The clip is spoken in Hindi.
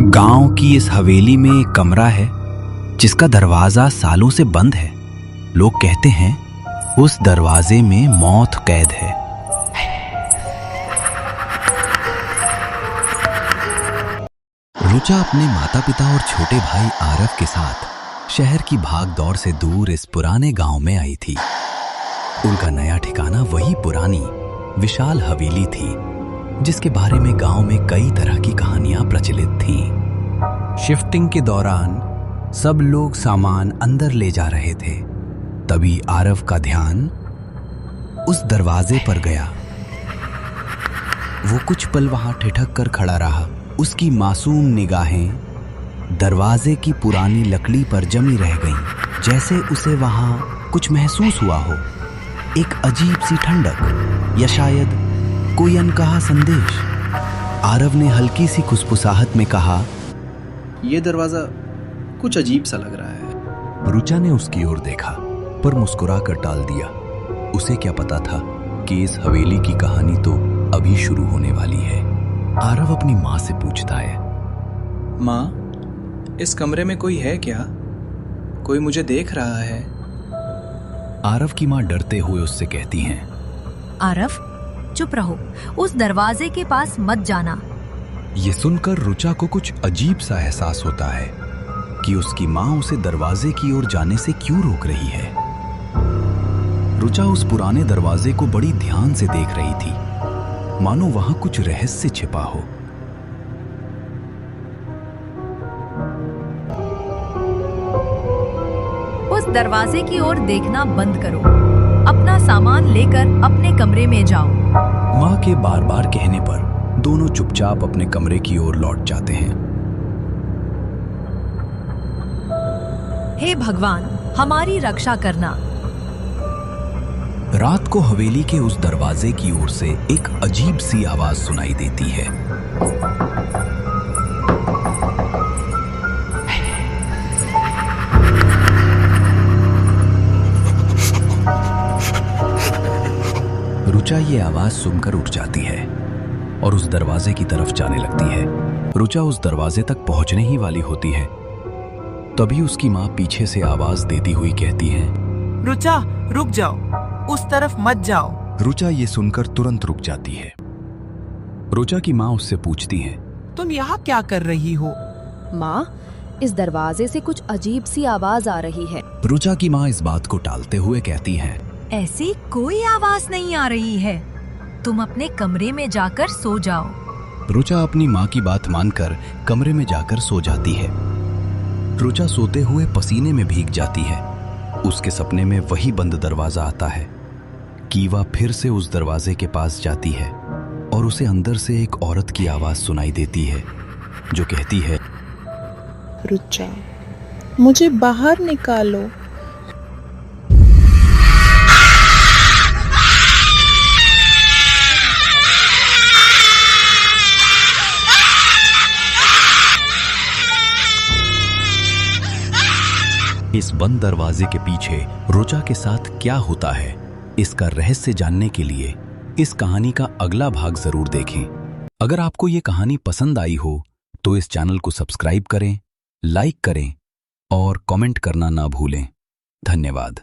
गांव की इस हवेली में एक कमरा है जिसका दरवाजा सालों से बंद है। लोग कहते हैं उस दरवाजे में मौत कैद है। रुचा अपने माता पिता और छोटे भाई आरव के साथ शहर की भाग दौड़ से दूर इस पुराने गांव में आई थी। उनका नया ठिकाना वही पुरानी विशाल हवेली थी जिसके बारे में गांव में कई तरह की कहानियां प्रचलित थीं। शिफ्टिंग के दौरान सब लोग सामान अंदर ले जा रहे थे। तभी आरव का ध्यान उस दरवाजे पर गया। वो कुछ पल वहां ठिठक कर खड़ा रहा। उसकी मासूम निगाहें दरवाजे की पुरानी लकड़ी पर जमी रह गईं, जैसे उसे वहां कुछ महसूस हुआ हो, एक अजीब सी ठंडक या शायद कोई अनकहा संदेश। आरव ने हल्की सी खुसफुसाहट में कहा, यह दरवाजा कुछ अजीब सा लग रहा है। रुचा ने उसकी ओर देखा पर मुस्कुरा कर टाल दिया। उसे क्या पता था कि इस हवेली की कहानी तो अभी शुरू होने वाली है। आरव अपनी माँ से पूछता है, माँ, इस कमरे में कोई है क्या? कोई मुझे देख रहा है? आरव की माँ डरते हुए उससे कहती हैं, आरव, चुप रहो, उस दरवाजे के पास मत जाना। ये सुनकर रुचा को कुछ अजीब सा एहसास होता है कि उसकी माँ उसे दरवाजे की ओर जाने से क्यों रोक रही है। रुचा उस पुराने दरवाजे को बड़ी ध्यान से देख रही थी, मानो वहां कुछ रहस्य छिपा हो। उस दरवाजे की ओर देखना बंद करो। अपना सामान लेकर अपने कमरे में जाओ। माँ के बार बार कहने पर दोनों चुपचाप अपने कमरे की ओर लौट जाते हैं। हे भगवान, हमारी रक्षा करना। रात को हवेली के उस दरवाजे की ओर से एक अजीब सी आवाज सुनाई देती है। रुचा ये आवाज सुनकर उठ जाती है और उस दरवाजे की तरफ जाने लगती है। रुचा उस दरवाजे तक पहुंचने ही वाली होती है, तभी उसकी माँ पीछे से आवाज देती हुई कहती है, रुचा, रुक जाओ, उस तरफ मत जाओ। रुचा ये सुनकर तुरंत रुक जाती है। रुचा की माँ उससे पूछती है, तुम यहाँ क्या कर रही हो? माँ, इस दरवाजे से कुछ अजीब सी आवाज आ रही है। रुचा की माँ इस बात को टालते हुए कहती है, ऐसी कोई आवाज नहीं आ रही है। तुम अपने कमरे में जाकर सो जाओ। रुचा अपनी माँ की बात मानकर कमरे में जाकर सो जाती है। रुचा सोते हुए पसीने में भीग जाती है। उसके सपने में वही बंद दरवाजा आता है। कीवा फिर से उस दरवाजे के पास जाती है और उसे अंदर से एक औरत की आवाज सुनाई देती है जो कहती है, रुचा, मुझे बाहर निकालो। इस बंद दरवाजे के पीछे रुचा के साथ क्या होता है, इसका रहस्य जानने के लिए इस कहानी का अगला भाग जरूर देखें। अगर आपको ये कहानी पसंद आई हो तो इस चैनल को सब्सक्राइब करें, लाइक करें और कमेंट करना ना भूलें। धन्यवाद।